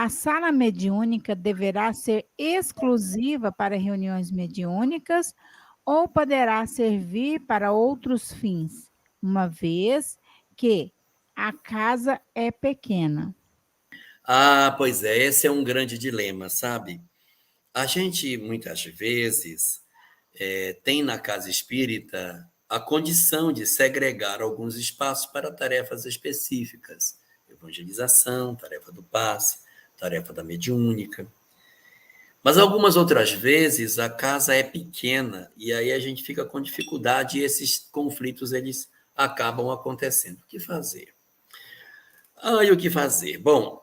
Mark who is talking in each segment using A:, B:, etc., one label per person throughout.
A: A sala mediúnica deverá ser exclusiva para reuniões mediúnicas ou poderá servir para outros fins, uma vez que a casa é pequena?
B: Ah, pois é, esse é um grande dilema, sabe? A gente, muitas vezes, tem na casa espírita a condição de segregar alguns espaços para tarefas específicas. Evangelização, tarefa do passe, tarefa da mediúnica. Mas algumas outras vezes a casa é pequena e aí a gente fica com dificuldade e esses conflitos eles acabam acontecendo. O que fazer? E o que fazer? Bom,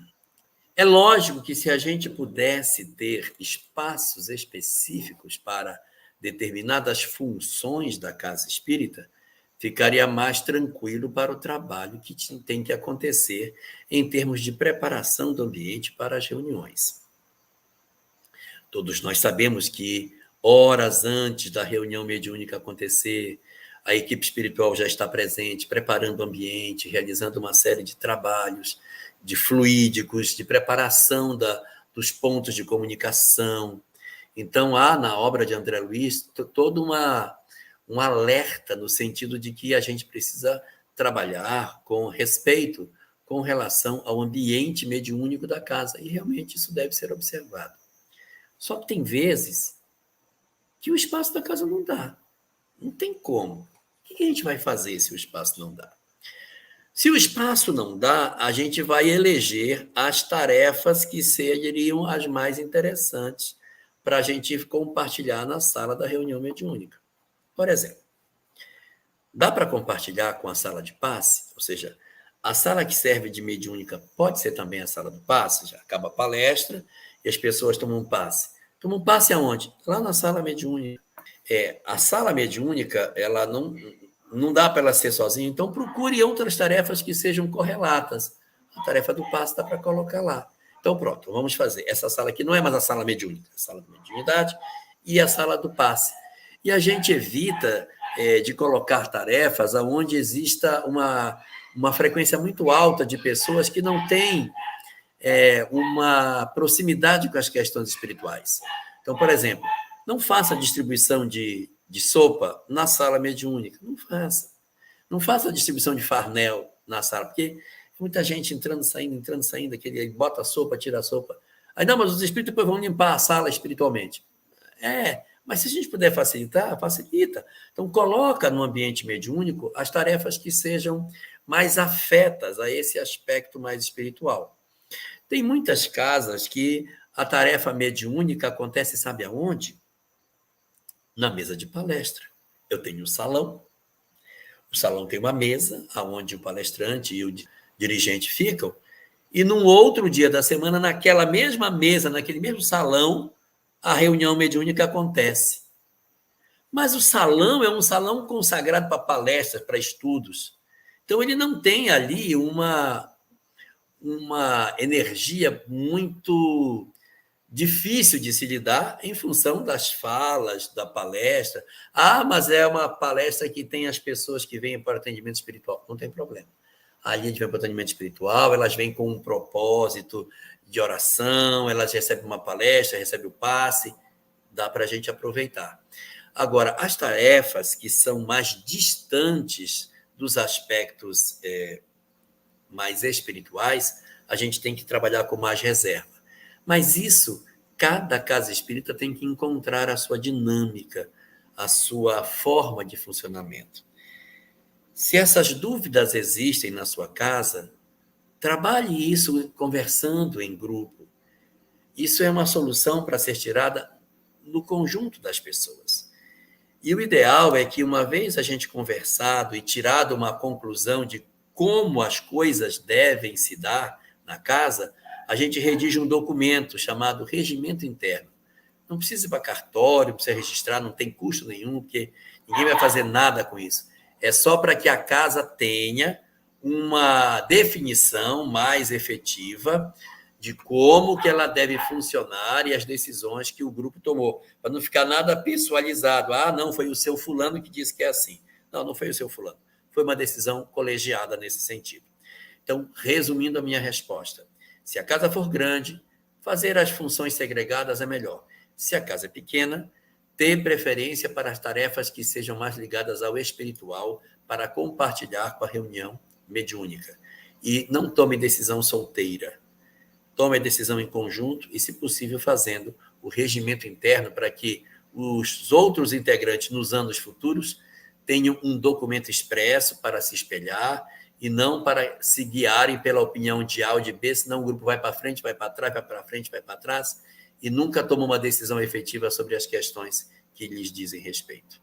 B: é lógico que se a gente pudesse ter espaços específicos para determinadas funções da casa espírita, ficaria mais tranquilo para o trabalho que tem que acontecer em termos de preparação do ambiente para as reuniões. Todos nós sabemos que horas antes da reunião mediúnica acontecer, a equipe espiritual já está presente, preparando o ambiente, realizando uma série de trabalhos, de fluídicos, de preparação dos pontos de comunicação. Então, há na obra de André Luiz todo um alerta no sentido de que a gente precisa trabalhar com respeito com relação ao ambiente mediúnico da casa, e realmente isso deve ser observado. Só que tem vezes que o espaço da casa não dá. Não tem como. O que a gente vai fazer se o espaço não dá? Se o espaço não dá, a gente vai eleger as tarefas que seriam as mais interessantes para a gente compartilhar na sala da reunião mediúnica. Por exemplo, dá para compartilhar com a sala de passe? Ou seja, a sala que serve de mediúnica pode ser também a sala do passe? Já acaba a palestra e as pessoas tomam um passe. Tomam um passe aonde? Lá na sala mediúnica. A sala mediúnica, ela não dá para ela ser sozinha, então procure outras tarefas que sejam correlatas. A tarefa do passe dá para colocar lá. Então, pronto, vamos fazer. Essa sala aqui não é mais a sala mediúnica, é a sala de mediunidade e a sala do passe. E a gente evita de colocar tarefas onde exista uma frequência muito alta de pessoas que não têm uma proximidade com as questões espirituais. Então, por exemplo, não faça a distribuição de sopa na sala mediúnica. Não faça. Não faça a distribuição de farnel na sala, porque muita gente entrando, saindo, que ele bota a sopa, tira a sopa. Aí, não, mas os espíritos depois vão limpar a sala espiritualmente. Mas se a gente puder facilitar, facilita. Então, coloca no ambiente mediúnico as tarefas que sejam mais afetas a esse aspecto mais espiritual. Tem muitas casas que a tarefa mediúnica acontece, sabe aonde? Na mesa de palestra. Eu tenho um salão, o salão tem uma mesa, onde o palestrante e o dirigente ficam, e num outro dia da semana, naquela mesma mesa, naquele mesmo salão, a reunião mediúnica acontece. Mas o salão é um salão consagrado para palestras, para estudos. Então, ele não tem ali uma energia muito difícil de se lidar em função das falas, da palestra. Mas é uma palestra que tem as pessoas que vêm para atendimento espiritual. Não tem problema. Ali a gente vem para o atendimento espiritual, elas vêm com um propósito de oração, elas recebem uma palestra, recebem o passe, dá para a gente aproveitar. Agora, as tarefas que são mais distantes dos aspectos mais espirituais, a gente tem que trabalhar com mais reserva. Mas isso, cada casa espírita tem que encontrar a sua dinâmica, a sua forma de funcionamento. Se essas dúvidas existem na sua casa, trabalhe isso conversando em grupo. Isso é uma solução para ser tirada no conjunto das pessoas. E o ideal é que, uma vez a gente conversado e tirado uma conclusão de como as coisas devem se dar na casa, a gente redige um documento chamado Regimento Interno. Não precisa ir para cartório, não precisa registrar, não tem custo nenhum, porque ninguém vai fazer nada com isso. É só para que a casa tenha uma definição mais efetiva de como que ela deve funcionar e as decisões que o grupo tomou, para não ficar nada pessoalizado. Não, foi o seu fulano que disse que é assim. Não foi o seu fulano. Foi uma decisão colegiada nesse sentido. Então, resumindo a minha resposta, Se a casa for grande, fazer as funções segregadas é melhor. Se a casa é pequena, ter preferência para as tarefas que sejam mais ligadas ao espiritual para compartilhar com a reunião mediúnica. E não tome decisão solteira. Tome a decisão em conjunto e, se possível, fazendo o regimento interno para que os outros integrantes nos anos futuros tenham um documento expresso para se espelhar e não para se guiarem pela opinião de A ou de B, senão o grupo vai para frente, vai para trás, vai para frente, vai para trás e nunca toma uma decisão efetiva sobre as questões que lhes dizem respeito.